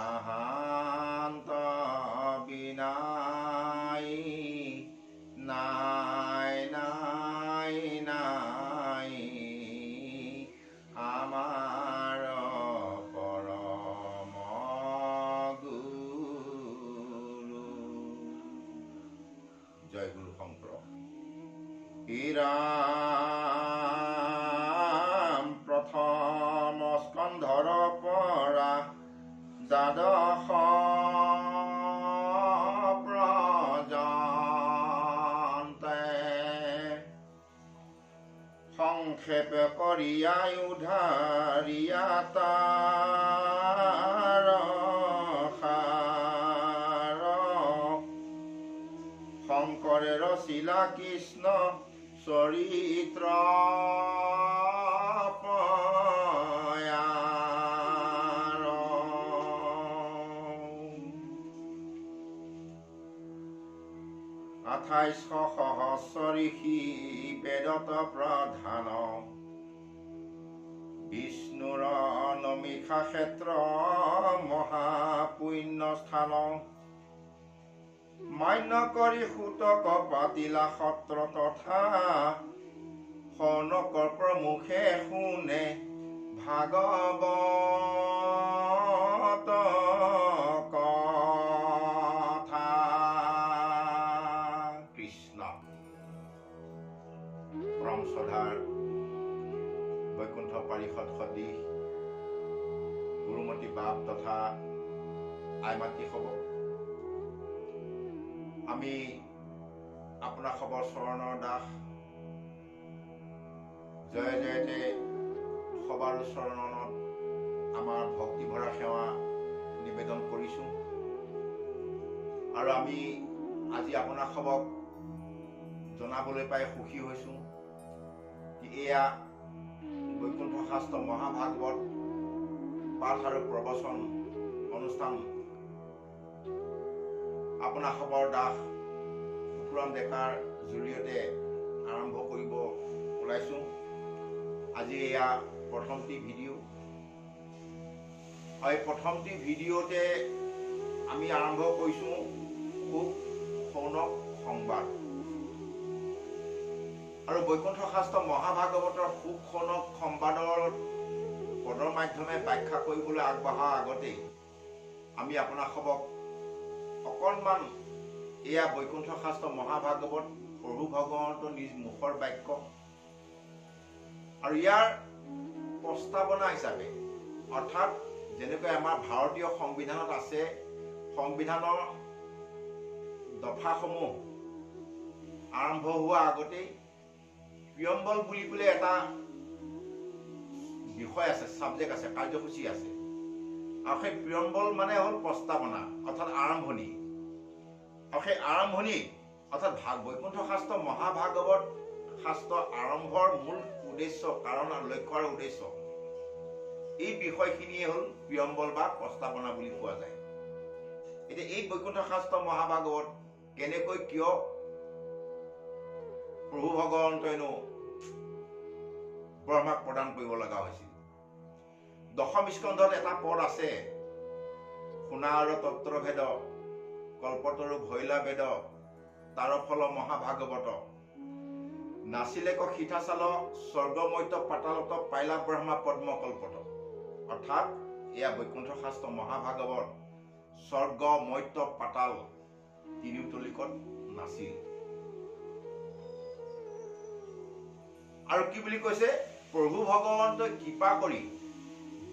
তাহান্ত বিনাই নাই নাই নাই আমাৰ পৰম গুৰু। জয় গুৰু শংকৰ। ইৰাম প্ৰথম স্কন্ধৰ পৰা দ্বাদশ পৰ্যন্তে সংক্ষেপ কৰিয়াই উধাৰিয়া তাৰ সাৰ শংকৰে ৰচিলা কৃষ্ণ চৰিত্ৰ পয়াৰ। 2800 সহস্ৰ ঋষি বেদত প্ৰধান বিষ্ণুৰ নমিষা ক্ষেত্ৰ মহাপুণ্য স্থান মান্য কৰি সূতক পাতিলা সত্ৰ তথা সৌনকৰ প্ৰমুখে শুনে ভাগৱত কথা। কৃষ্ণ পৰম শ্ৰদ্ধাৰ বৈকুণ্ঠ পাৰিষদ সদৃশ গুৰুমতী বাপ তথা আইমাতৃ হ'ব, আমি আপোনাৰ খবৰ চৰণৰ দাস জয় জয়তে সবাৰ চৰণত আমাৰ ভক্তি ভৰা সেৱা নিবেদন কৰিছোঁ। আৰু আমি আজি আপোনাৰ খবক জনাবলৈ পাই সুখী হৈছোঁ কি এয়া বৈকুণ্ঠ শাস্ত্ৰ মহাভাগৱত পাঠ আৰু প্ৰবচন অনুষ্ঠান আপোনাৰ খবৰ দাস শুকুৰাম ডেকাৰ জৰিয়তে আৰম্ভ কৰিব ওলাইছোঁ। আজি এয়া প্ৰথমটি ভিডিঅ'। এই প্ৰথমটি ভিডিঅ'তে আমি আৰম্ভ কৰিছোঁ খুব সৌনক সংবাদ। আৰু বৈকুণ্ঠ শাস্ত্ৰ মহাভাগৱতৰ সুখ সৌনক সংবাদৰ পদৰ মাধ্যমে ব্যাখ্যা কৰিবলৈ আগবঢ়াৰ আগতেই আমি আপোনাৰ খবক অকণমান এয়া বৈকুণ্ঠ শাস্ত্ৰ মহাভাগৱত প্ৰভু ভগৱন্তৰ নিজ মুখৰ বাক্য আৰু ইয়াৰ প্ৰস্তাৱনা হিচাপে, অৰ্থাৎ যেনেকৈ আমাৰ ভাৰতীয় সংবিধানত আছে, সংবিধানৰ দফাসমূহ আৰম্ভ হোৱা আগতেই প্ৰিয়ম্বল বুলি পেলাই এটা বিষয় আছে, ছাবজেক্ট আছে, কাৰ্যসূচী আছে। আৰু সেই প্ৰিয়ম্বল মানে হ'ল প্ৰস্তাৱনা, অৰ্থাৎ আৰম্ভণি। আৰু সেই আৰম্ভণি অৰ্থাৎ বৈকুণ্ঠ শাস্ত্ৰ মহাভাগৱত শাস্ত্ৰ আৰম্ভৰ মূল উদ্দেশ্য, কাৰণ আৰু লক্ষ্য আৰু উদ্দেশ্য, এই বিষয়খিনিয়ে হ'ল প্ৰিয়ম্বল বা প্ৰস্তাৱনা বুলি কোৱা যায়। এতিয়া এই বৈকুণ্ঠ শাস্ত্ৰ মহাভাগৱত কেনেকৈ কিয় প্ৰভু ভগৱন্তইনো ব্ৰহ্মাক প্ৰদান কৰিব লগা হৈছিল। দশম স্কন্ধত এটা পদ আছে, সোণাৰ তত্ৰভেদ কল্পতৰু ভৈলা বেদ তাৰ ফল মহাভাগৱত নাছিলে ক সীতাচাল স্বৰ্গমৈত পাতালত পাইলা ব্ৰহ্মা পদ্ম কল্পত। অৰ্থাৎ এয়া বৈকুণ্ঠ শাস্ত্ৰ মহাভাগৱত স্বৰ্গ মৈত্য পাতাল তিনিওতলিকত নাছিল। আৰু কি বুলি কৈছে, প্ৰভু ভগৱন্তই কৃপা কৰি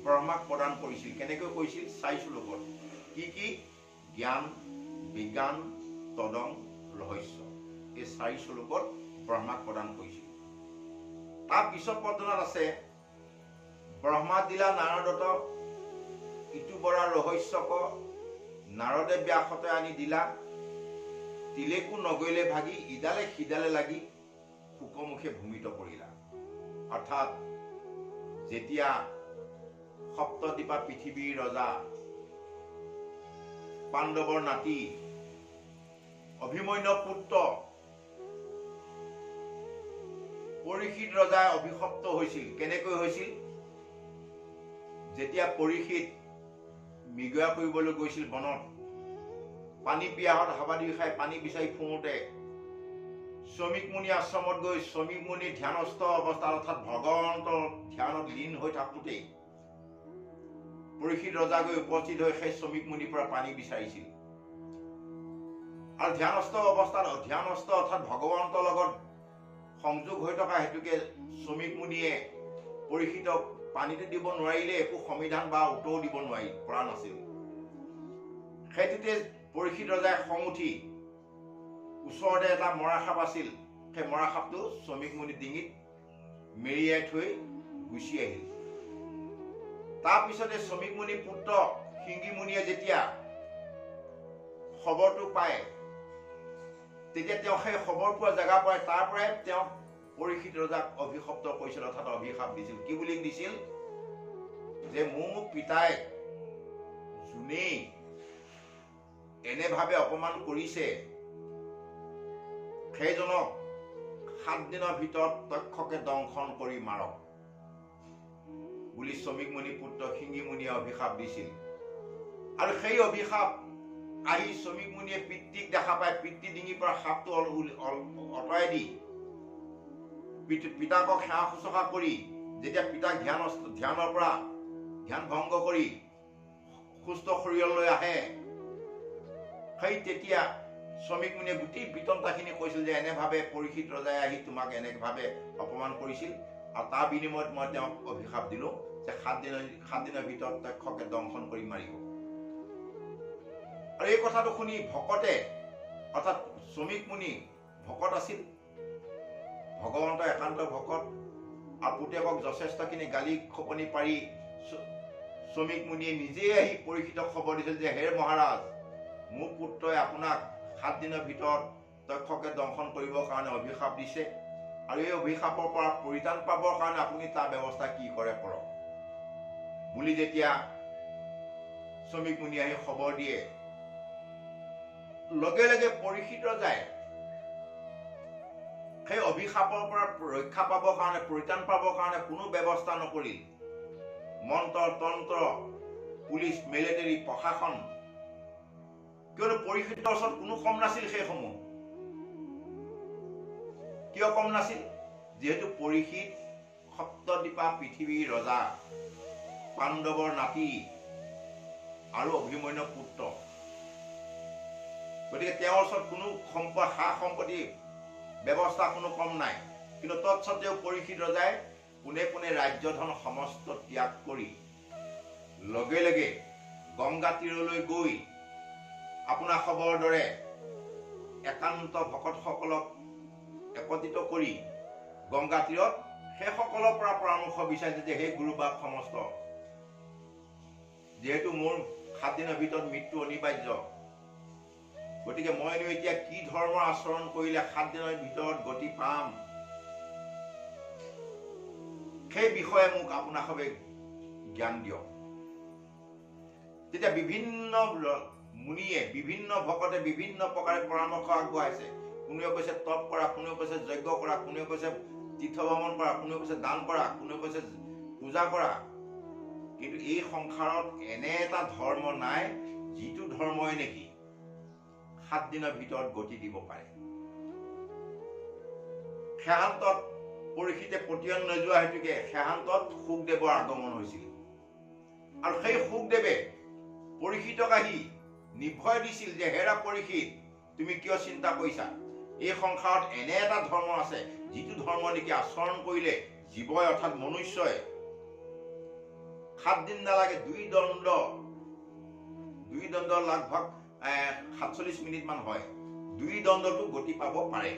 ব্ৰহ্মাক প্ৰদান কৰিছিল। কেনেকৈ কৰিছিল? 4 শ্লোকত। কি কি? জ্ঞান, বিজ্ঞান, তদং, ৰহস্য। এই 4 শ্লোকত ব্ৰহ্মাক প্ৰদান কৰিছিল। তাৰ পিছত পদনাত আছে, ব্ৰহ্মা দিলা নাৰদত ইটো বৰা ৰহস্যক নাৰদে ব্যাসতে আনি দিলা তিলেকো নগৈলে ভাগি ইডালে সিডালে লাগি শুকমুখে ভূমিত পৰিলা। অৰ্থাৎ যেতিয়া সপ্তদ্বীপা পৃথিৱীৰ ৰজা পাণ্ডৱৰ নাতি অভিমন্যু পুত্ৰ পৰীক্ষিত ৰজাই অভিশপ্ত হৈছিল। কেনেকৈ হৈছিল? যেতিয়া পৰীক্ষিত মৃগয়া কৰিবলৈ গৈছিল বনত। পানী পিয়াহত হাবাদি খাই পানী বিচাৰি ফুৰোঁতে শ্ৰমিক মুনি আশ্ৰমত গৈ শ্ৰমিক মুনি ধ্যানস্থ অৱস্থাত অৰ্থাৎ ভগৱন্তৰ ধ্যানত লীন হৈ থাকোঁতেই পৰীক্ষিত ৰজা গৈ উপস্থিত হৈ সেই শ্ৰমিক মুনিৰ পৰা পানী বিচাৰিছিল। আৰু ধ্যানস্থ অৱস্থাত অৰ্থাৎ ভগৱন্তৰ লগত সংযোগ হৈ থকা হেতুকে শ্ৰমিক মুনিয়ে পৰীক্ষিতক পানীটো দিব নোৱাৰিলে, একো সমিধান বা উত্তৰো দিব পৰা নাছিল। সেইটোতে পৰীক্ষিত ৰজাই খং উঠি ওচৰতে এটা মৰা সাপ আছিল, সেই মৰা সাপটো শ্ৰমিক মুনিৰ ডিঙিত মেৰিয়াই থৈ গুচি আহিল। তাৰপিছতে শ্ৰমিক মুনিৰ পুত্ৰ শিংগী মুনিয়ে যেতিয়া খবৰটো পায়, তেতিয়া তেওঁ সেই খবৰ পোৱা জেগাৰ পৰাই তাৰ পৰাই তেওঁ পৰীক্ষিত ৰজাক অভিশপ্ত কৰিছিল, অৰ্থাৎ অভিশাপ দিছিল। কি বুলি দিছিল? যে মোৰ পিতাই যোনেই এনেভাৱে অপমান কৰিছে সেইজনক 7 দিনৰ ভিতৰত তক্ষকে দংশন কৰি মাৰক বুলি শ্ৰমিক মুনিৰ পুত্ৰ শিংগী মুনিয়ে অভিশাপ দিছিল। আৰু সেই অভিশাপ আহি শ্ৰমিক মুনিয়ে পিতৃক দেখা পায়, পিতৃ ডিঙিৰ পৰা সাপটো আঁতৰাই দি পিতাকক সেৱা শুশ্ৰূষা কৰি যেতিয়া পিতাক ধ্যানৰ পৰা ধ্যান ভংগ কৰি সুস্থ শৰীৰলৈ আহে, সেই তেতিয়া শ্ৰমিক মুনিয়ে গোটেই বিতন্তাখিনি কৈছিল যে এনেভাৱে পৰীক্ষিত ৰজাই আহি তোমাক এনেভাৱে অপমান কৰিছিল, আৰু তাৰ বিনিময়ত মই তেওঁক অভিশাপ দিলো যে 7 দিনৰ ভিতৰত তক্ষকে দংশন কৰি মাৰিব। আৰু এই কথাটো শুনি ভকতে অৰ্থাৎ শ্ৰমিক মুনি ভকত আছিল, ভগৱন্তৰ একান্ত ভকত, আৰু পুতেকক যথেষ্টখিনি গালি খপনি পাৰি শ্ৰমিক মুনিয়ে নিজেই আহি পৰীক্ষিতক খবৰ দিছিল যে হে মহাৰাজ, মোৰ পুত্ৰই আপোনাক 7 দিনৰ ভিতৰত তক্ষকে দংশন কৰিবৰ কাৰণে অভিশাপ দিছে, আৰু এই অভিশাপৰ পৰা পৰিত্ৰাণ পাবৰ কাৰণে আপুনি তাৰ ব্যৱস্থা কি কৰে কৰক বুলি যেতিয়া শ্ৰমিক মুনিয়ে আহি খবৰ দিয়ে, লগে লগে পৰীক্ষিত ৰজাই সেই অভিশাপৰ পৰা ৰক্ষা পাবৰ কাৰণে পৰিত্ৰাণ পাবৰ কাৰণে কোনো ব্যৱস্থা নকৰি মন্ত্ৰ তন্ত্ৰ পুলিচ মিলিটাৰী প্ৰশাসন, কিয়নো পৰীক্ষিতৰ ওচৰত কোনো কম নাছিল সেইসমূহ। কিয় কম নাছিল? যিহেতু পৰীক্ষিত সপ্তদ্বীপা পৃথিৱীৰ ৰজা, পাণ্ডৱৰ নাতি আৰু অভিমন্যুৰ পুত্ৰ, গতিকে তেওঁৰ ওচৰত কোনো সা সম্পত্তি ব্যৱস্থা কোনো কম নাই। কিন্তু তৎসত্বেও পৰীক্ষিত ৰজাই পোনে পোনে ৰাজ্যধন সমস্ত ত্যাগ কৰি লগে লগে গংগা তীৰলৈ গৈ আপোনাৰ খবৰ দৰে একান্ত ভকতসকলক একত্ৰিত কৰি গংগা তীৰত সেইসকলৰ পৰা পৰামৰ্শ বিচাৰিছে যে সেই গুৰুবাব সমস্ত, যিহেতু মোৰ 7 দিনৰ ভিতৰত মৃত্যু অনিবাৰ্য, গতিকে মইনো এতিয়া কি ধৰ্মৰ আচৰণ কৰিলে 7 দিনৰ ভিতৰত গতি পাম, সেই বিষয়ে মোক আপোনাসৱে জ্ঞান দিয়ক। তেতিয়া বিভিন্ন মুনিয়ে বিভিন্ন ভকতে বিভিন্ন প্ৰকাৰে পৰামৰ্শ আগবঢ়াইছে। কোনোৱে কৈছে তপ কৰা, কোনোৱে কৈছে যজ্ঞ কৰা, কোনোৱে কৈছে তীৰ্থ ভ্ৰমণ কৰা, কোনোৱে কৈছে দান কৰা, কোনোৱে কৈছে পূজা কৰা। কিন্তু এই সংসাৰত এনে এটা ধৰ্ম নাই যিটো ধৰ্মই নেকি 7 দিনৰ ভিতৰত গতি দিব পাৰে। সেহান্তত পৰীক্ষিতে পতিয়ন নোযোৱা হেতুকে সেহান্তত শুকদেৱৰ আগমন হৈছিল, আৰু সেই শুকদেৱে পৰীক্ষিতক আহি নিৰ্ভয় দিছিল যে হেৰা পৰীক্ষিত, তুমি কিয় চিন্তা কৰিছা? এই সংসাৰত এনে এটা ধৰ্ম আছে যিটো ধৰ্ম নেকি আচৰণ কৰিলে জীৱই অৰ্থাৎ মনুষ্যই 7 দিন নালাগে, 2 দণ্ড লগভগ 47 মিনিট মান হয়, 2 দণ্ডতো গতি পাব পাৰে।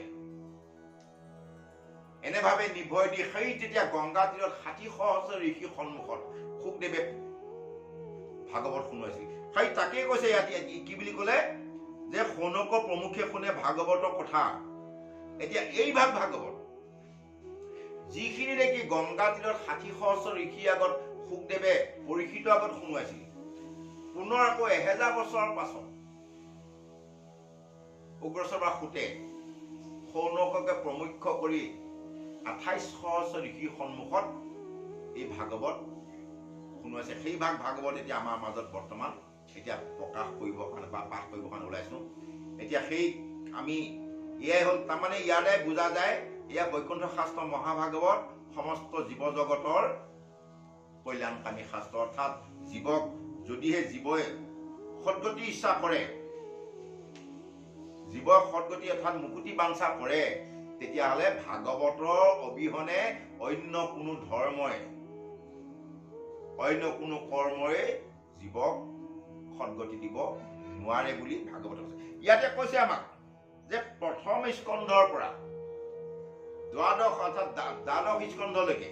এনেভাৱে নিৰ্ভয় দি সেই তেতিয়া গংগা তীৰত 60 সহস্ৰ ঋষিৰ সন্মুখত শুকদেৱে ভাগৱত শুনাইছিল। সেই তাকেই কৈছে ইয়াত কি বুলি ক'লে যে শৌনক প্ৰমুখে শুনে ভাগৱতৰ কথা। এতিয়া এই ভাগৱত যিখিনি নেকি গংগা তীৰত 60 সহস্ৰ ঋষিৰ আগত শুকদেৱে পৰীক্ষিতৰ আগত শুনাইছিল, পুনৰ আকৌ 1000 বছৰৰ পাছত উগ্ৰশ্ৰৱা সুতে শৌনককে প্ৰমুখ্য কৰি 28 সহস্ৰ ঋষিৰ সন্মুখত এই ভাগৱত শুনাইছে। সেই ভাগৱত এতিয়া আমাৰ মাজত বৰ্তমান পাঠ কৰিবৰ কাৰণে ওলাইছোঁ। এতিয়া সেই আমি এয়াই হ'ল, তাৰমানে ইয়াৰে বুজা যায় এয়া বৈকুণ্ঠ শাস্ত্ৰ মহাভাগৱত সমস্ত জীৱ জগতৰ কল্যাণকামী শাস্ত্ৰ। অৰ্থাৎ জীৱক যদিহে জীৱই সদ্গতি ইচ্ছা কৰে, জীৱৰ সদ্গতি অৰ্থাৎ মুকুতি বাঞ্ছা কৰে, তেতিয়াহ'লে ভাগৱতৰ অবিহনে অন্য কোনো ধৰ্মই অন্য কোনো কৰ্মই জীৱক সদ্গতি দিব নোৱাৰে বুলি ভাগৱত কৈছে। ইয়াতে কৈছে আমাক যে প্ৰথম স্কন্ধৰ পৰা দ্বাদশ অৰ্থাৎ দ্বাদশ স্কন্ধলৈকে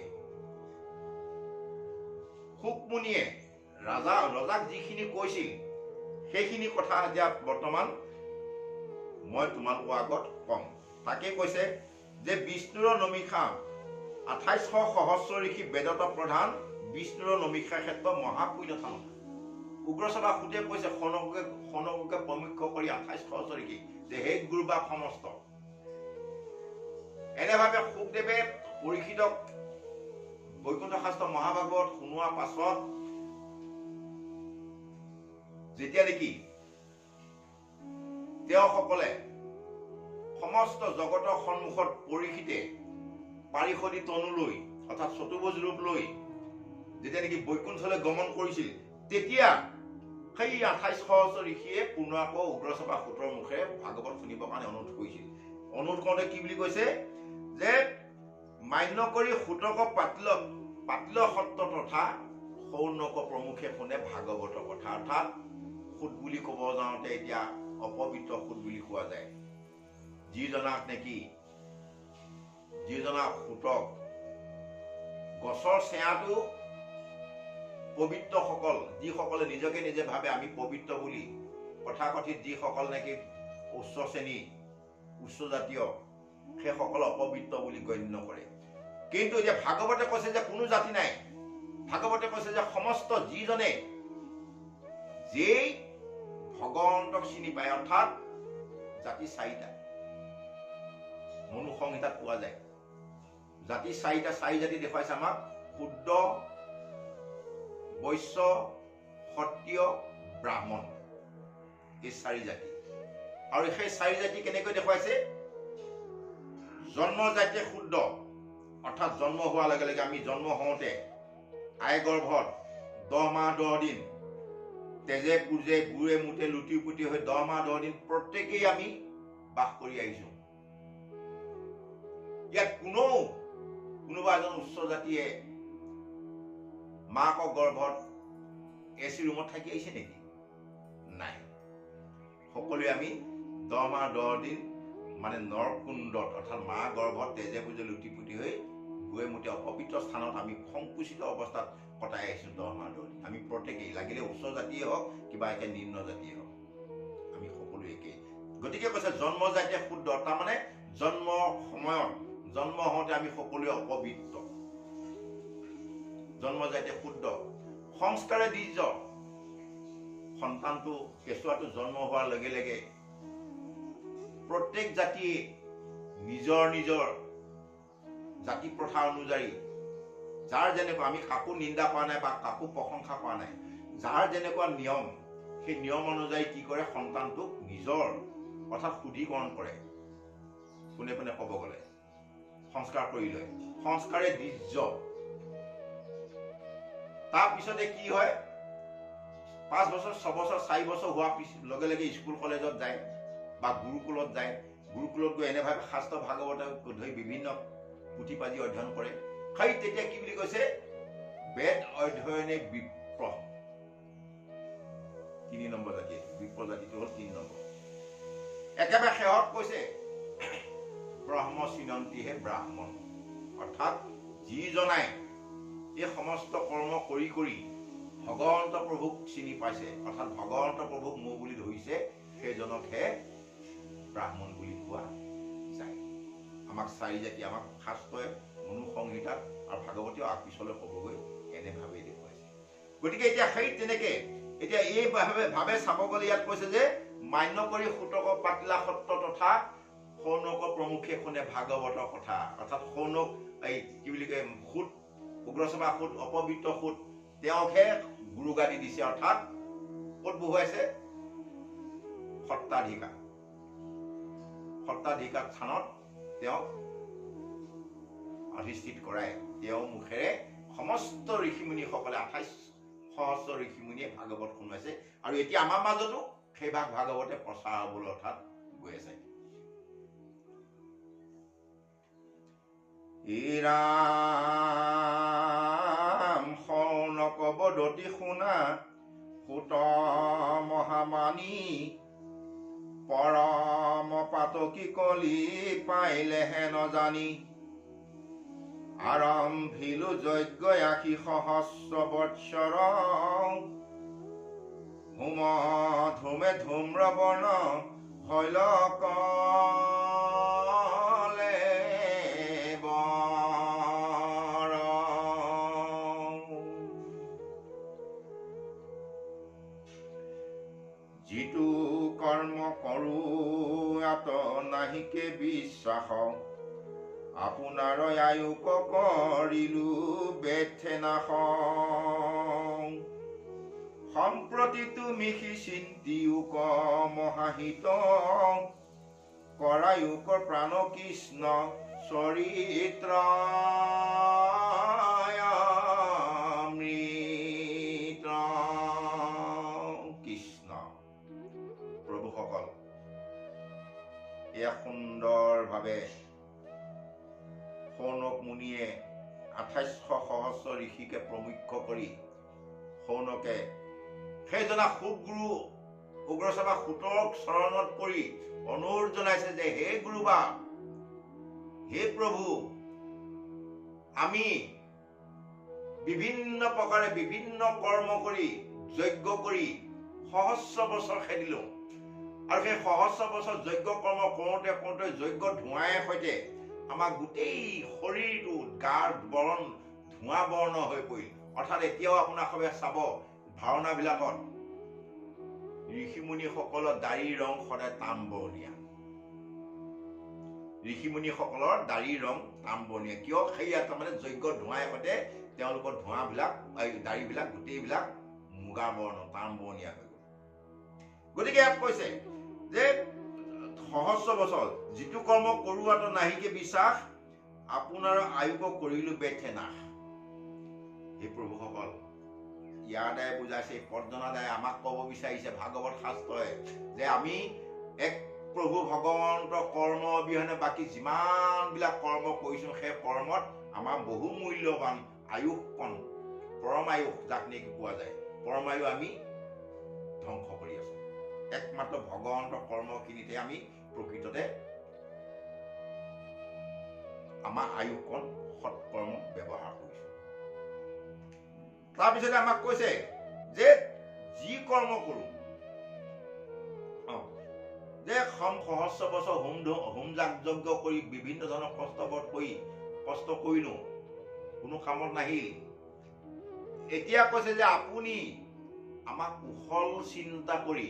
শুকমুনিয়ে ৰজাক যিখিনি কৈছিল সেইখিনি কথা এতিয়া বৰ্তমান মই তোমালোকৰ আগত কম। তাকে কৈছে যে বিষ্ণুৰ নমিষা 2800 সহস্ৰ ঋষি বেদত প্ৰধান বিষ্ণুৰ নমিষা ক্ষেত্ৰ মহাপুণ্য থান। উগ্ৰসভা সুধে কৈছে সনককে প্ৰমুখ্য কৰি 28 সহস্ৰ ঋষি যে হে গুৰু বা সমস্ত। এনেভাৱে শুকদেৱে পৰীক্ষিতক বৈকুণ্ঠ শাস্ত্ৰ মহাভাগৱত শুনোৱাৰ পাছত যেতিয়া নেকি তেওঁসকলে সমস্ত জগতৰ সন্মুখত পৰীক্ষিতে পাৰিষদী তনু লৈ অৰ্থাৎ চতুৰ্ভুজ ৰূপ লৈ যেতিয়া নেকি বৈকুণ্ঠলৈ গমন কৰিছিল, তেতিয়া সেই 28 সহস্ৰ ঋষিয়ে পুনৰ আকৌ উগ্ৰসভা সূতৰ মুখে ভাগৱত শুনিবৰ কাৰণে অনুৰোধ কৰিছিল। অনুৰোধ কৰোঁতে কি বুলি কৈছে যে মান্য কৰি সূতক পাতিল সত্ৰ তথা সৌনক প্ৰমুখে শুনে ভাগৱতৰ কথা। অৰ্থাৎ সূত বুলি ক'ব যাওঁতে এতিয়া অপবিত্ৰ সূত বুলি কোৱা যায়। যিজনাক সূতক গছৰ ছায়াটো পবিত্ৰসকল, যিসকলে নিজকে নিজে ভাবে আমি পবিত্ৰ বুলি, তথাকথিত যিসকল নেকি উচ্চ শ্ৰেণী উচ্চ জাতীয়, সেইসকল অপবিত্ৰ বুলি গণ্য কৰে। কিন্তু এতিয়া ভাগৱতে কৈছে যে কোনো জাতি নাই। ভাগৱতে কৈছে যে সমস্ত যিজনে যেই ভগৱন্তক চিনি পায়, অৰ্থাৎ জাতি 4টা মনু সংহিতাত পোৱা যায়। জাতি 4টা, 4 জাতি দেখুৱাইছে আমাক, শুদ্ৰ, বৈশ্য, ক্ষত্ৰিয়, ব্ৰাহ্মণ, এই 4 জাতি। আৰু সেই 4 জাতি কেনেকৈ দেখুৱাইছে? জন্ম জাতিয়ে শুদ্ধ, অৰ্থাৎ জন্ম হোৱাৰ লগে লগে আমি জন্ম হওঁতে আই গৰ্ভত 10 মাহ 10 দিন তেজে পুজে গুৰে মুঠে লুটি পুটি হৈ 10 মাহ 10 দিন প্ৰত্যেকেই আমি বাস কৰি আহিছো। ইয়াত কোনোবা এজন উচ্চ জাতিয়ে মাকৰ গৰ্ভত এচি ৰুমত থাকি আহিছে নেকি? নাই। সকলোৱে আমি 10 মাহ 10 দিন মানে নৰকুণ্ডত অৰ্থাৎ মা গৰ্ভত তেজে পুজে লুটি পুটি হৈ গুৰে মুঠে অপবিত্ৰ স্থানত আমি সংকুচিত অৱস্থাত কটাই আহিছো 10 মাহ 10 দিন। আমি প্ৰত্যেকেই, লাগিলে উচ্চ জাতিয়ে হওক কিবা একে নিম্ন জাতিয়ে হওক, আমি সকলো একেই। গতিকে কৈছে জন্ম জাতিয়ে শুদ্ধ, তাৰমানে জন্ম সময়ত জন্ম হওঁতে আমি সকলোৱে অপবিত্ৰ। জন্ম জাতিয়ে শুদ্ধ, সংস্কাৰে দ্বিজ। সন্তানটো কেঁচুৱাটো জন্ম হোৱাৰ লগে লগে প্ৰত্যেক জাতিয়ে নিজৰ নিজৰ জাতি প্ৰথা অনুযায়ী যাৰ যেনেকুৱা, আমি কাকো নিন্দা কৰা নাই বা কাকো প্ৰশংসা কৰা নাই, যাৰ যেনেকুৱা নিয়ম সেই নিয়ম অনুযায়ী কি কৰে, সন্তানটোক নিজৰ অৰ্থাৎ শুদ্ধিকৰণ কৰে। কোনে কোনে ক'ব গ'লে সংস্কাৰ কৰি লয়, সংস্কাৰে দ্বিজ। তাৰপিছতে কি হয়, 5 বছৰ 6 বছৰ 4 বছৰ হোৱাৰ লগে লগে স্কুল কলেজত যায় বা গুৰুকুলত যায়। গুৰুকুলত গৈ এনেভাৱে শাস্ত্ৰ ভাগৱত ধৰি বিভিন্ন পুথি পাজি অধ্যয়ন কৰে। সেই তেতিয়া কি বুলি কৈছে, বেদ অধ্যয়নে বিপ্ৰ। 3 নম্বৰ জাতি, বিপ্ৰ জাতিটো হ'ল 3 নম্বৰ। একেবাৰে শেহত কৈছে ব্ৰহ্ম চিনন্তিহে ব্ৰাহ্মণ, অৰ্থাৎ যিজনাই এই সমস্ত কৰ্ম কৰি কৰি ভগৱন্ত প্ৰভুক চিনি পাইছে, অৰ্থাৎ ভগৱন্ত প্ৰভুক মোৰ বুলি ধৰিছে, সেইজনকহে ব্ৰাহ্মণ বুলি কোৱা যায়। আমাক 4 জাতি, আমাক শাস্ত্ৰই মনু সংহিতাত আৰু ভাগৱতীয় পিছলৈ ক'বগৈ এনেভাৱেই দেখুৱাইছে। গতিকে এতিয়া সেই তেনেকে এতিয়া এই ভাৱে চাব গ'লে ইয়াত কৈছে যে মান্য কৰি সূতক পাতিলা সত্ৰ তথা সৌনক প্ৰমুখে শুনে ভাগৱতৰ কথা। অৰ্থাৎ সৌনক এই কি বুলি কয়, সূত, উগ্ৰসভা সূত, অপবিত্ৰ সূত, তেওঁকহে গুৰু গাদি দিছে। অৰ্থাৎ ক'ত বহুৱাইছে? সত্ৰাধিকাৰ স্থানত তেওঁক অধিষ্ঠিত কৰাই তেওঁৰ মুখেৰে সমস্ত ঋষিমুনিসকলে 28 সহস্ৰ ঋষিমুনিয়ে ভাগৱত শুনাইছে আৰু এতিয়া আমাৰ মাজতো সেই ভাগৱতে প্ৰচাৰ হ'বলৈ অৰ্থাৎ গৈ আছে। ৰাম শৌনক বদতি শুনা সুত মহামানী পৰম পাতকী কলি পাইলেহে নজানি আৰম্ভিলো যজ্ঞ 80 সহস্ৰ বৎসৰ হোম ধূমে ধূম্ৰবৰ্ণ হৈল কলে বৰ। যিটো কৰ্ম কৰো আত নাহিকে বিশ্বাস আপোনাৰ আয়ুক কৰিলো বেথে নাশ সম্প্ৰতি তুমি চিন্তিয়ুক মহাহিত কৰায়ুকৰ প্ৰাণ কৃষ্ণ চৰিত্ৰ অমৃত। কৃষ্ণ প্ৰভুসকল, এয়া সুন্দৰভাৱে শৌনক মুনিয়ে 28 সহস্ৰ ঋষিকে প্ৰমুখ্য কৰি শৌনকে সেইজনা সুগুৰু উগ্ৰসভা সুতক চৰণত পৰি অনুৰোধ জনাইছে যে হে গুৰুবা, হে প্ৰভু, আমি বিভিন্ন প্ৰকাৰে বিভিন্ন কৰ্ম কৰি যজ্ঞ কৰি সহস্ৰ বছৰ খেদিলো আৰু সেই সহস্ৰ বছৰ যজ্ঞ কৰ্ম কৰোঁতে কৰোঁতে যজ্ঞ ধোঁৱাই সৈতে আমাৰ গোটেই শৰীৰটো গাৰ বৰণ ধোঁৱা বৰ্ণ হৈ পৰিল। অৰ্থাৎ এতিয়াও আপোনাক সবে চাব ভাওনাবিলাকত ঋষিমুনিসকলৰ দাড়িৰ ৰং সদায় তাম্বৰণীয়া। ঋষিমুনিসকলৰ দাড়িৰ ৰং তাম্বৰণীয়া কিয়? সেয়া তাৰমানে যজ্ঞ ধোঁৱাই সৈতে তেওঁলোকৰ ধোঁৱাবিলাক দাড়িবিলাক গোটেইবিলাক মুগা বৰ্ণ তাম্বৰণীয়া হৈ গ'ল। গতিকে ইয়াত কৈছে যে সহস্ৰ বছৰ যিটো কৰ্ম কৰোৱাটো নাহিকে বিশ্বাস আপোনাৰ আয়ুক কৰিলো বেথে নাশ। হে প্ৰভুসকল, ইয়াৰ দ্বাৰাই বুজাইছে, পৰ্জনা দ্বাৰাই আমাক ক'ব বিচাৰিছে ভাগৱত শাস্ত্ৰই যে আমি এক প্ৰভু ভগৱন্তৰ কৰ্ম অবিহনে বাকী যিমানবিলাক কৰ্ম কৰিছোঁ সেই কৰ্মত আমাৰ বহু মূল্যৱান আয়ুষপণ পৰমায়ুষ যাক নেকি পোৱা যায়, পৰমায়ু আমি ধ্বংস কৰি আছো। একমাত্ৰ ভগৱন্তৰ কৰ্মখিনিতে আমি প্ৰকৃততে আমাৰ আয়ুষকণ সৎকৰ্ম ব্যৱহাৰ কৰিছো। তাৰপিছতে আমাক কৈছে যে যি কৰ্ম কৰো যে সহস্ৰ বছৰ হোম যজ্ঞ কৰি বিভিন্ন ধৰণৰ কষ্ট কৰিলো, কোনো কামত নাহিল। এতিয়া কৈছে যে আপুনি আমাক কুশল চিন্তা কৰি,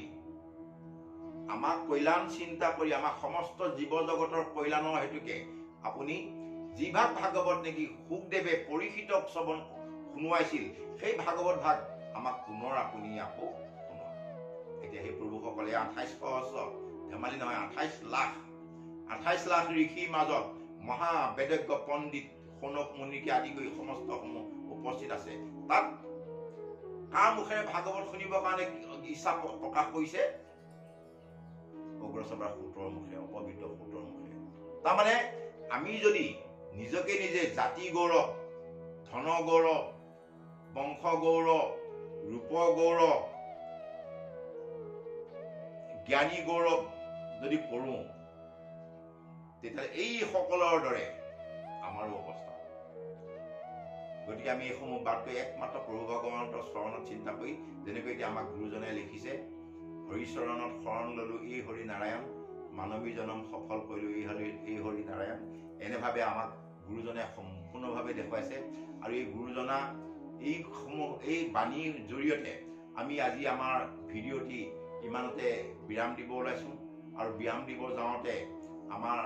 আমাক কল্যাণ চিন্তা কৰি, আমাক সমস্ত জীৱ জগতৰ কল্যাণৰ হেতুকে আপুনি যিভাগ ভাগৱত নেকি সুখদেৱে পৰীক্ষিতক শ্ৰৱণ শুনোৱাইছিল সেই ভাগৱত ভাগ আমাক পুনৰ আপুনি আকৌ শুনোৱা। এতিয়া সেই প্ৰভুসকলে 28 সহস্ৰ ধেমালি নহয়, 28 লাখ ঋষিৰ মাজত মহা বেদজ্ঞ পণ্ডিত শৌনক মুনিকে আদি কৰি সমস্ত সমূহ উপস্থিত আছে। তাত কাৰ মুখেৰে ভাগৱত শুনিবৰ কাৰণে ইচ্ছা প্ৰকাশ কৰিছে? উগ্ৰসভাৰ সূত্ৰৰ মুখেৰে, অপবিত্ৰ সূত্ৰৰ মুখেৰে। তাৰমানে আমি যদি নিজকে নিজে জাতি গৌৰৱ, ধন গৌৰৱ, বংশ গৌৰৱ, ৰূপ গৌৰৱ, জ্ঞানী গৌৰৱ যদি কৰো, তেতিয়াহ'লে এই সকলৰ দৰে আমাৰো অৱস্থা। গতিকে আমি এইসমূহ বাদ কৰি একমাত্ৰ প্ৰভু ভগৱন্তৰ চৰণত চিন্তা কৰি, যেনেকৈ এতিয়া আমাক গুৰুজনে লিখিছে, হৰিচৰণত শৰণ ললো এই হৰি নাৰায়ণ, মানৱী জনম সফল কৰিলো এই হৰি নাৰায়ণ। এনেভাৱে আমাক গুৰুজনে সম্পূৰ্ণভাৱে দেখুৱাইছে। আৰু এই গুৰুজনা এই বাণীৰ জৰিয়তে আমি আজি আমাৰ ভিডিঅ'টি ইমানতে বিৰাম দিব ওলাইছোঁ। আৰু বিৰাম দিব যাওঁতে আমাৰ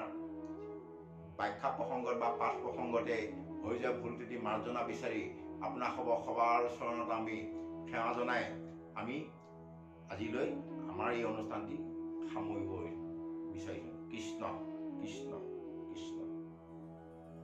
ব্যাখ্যা প্ৰসংগত বা পাঠ প্ৰসংগতে হৈ যোৱা ভুল ত্ৰুটি মাৰ্জনা বিচাৰি আপোনাক সবাৰ চৰণত আমি সেৱা জনাই আমি আজিলৈ আমাৰ এই অনুষ্ঠানটি সামৰিব বিচাৰিছোঁ। কৃষ্ণ কৃষ্ণ।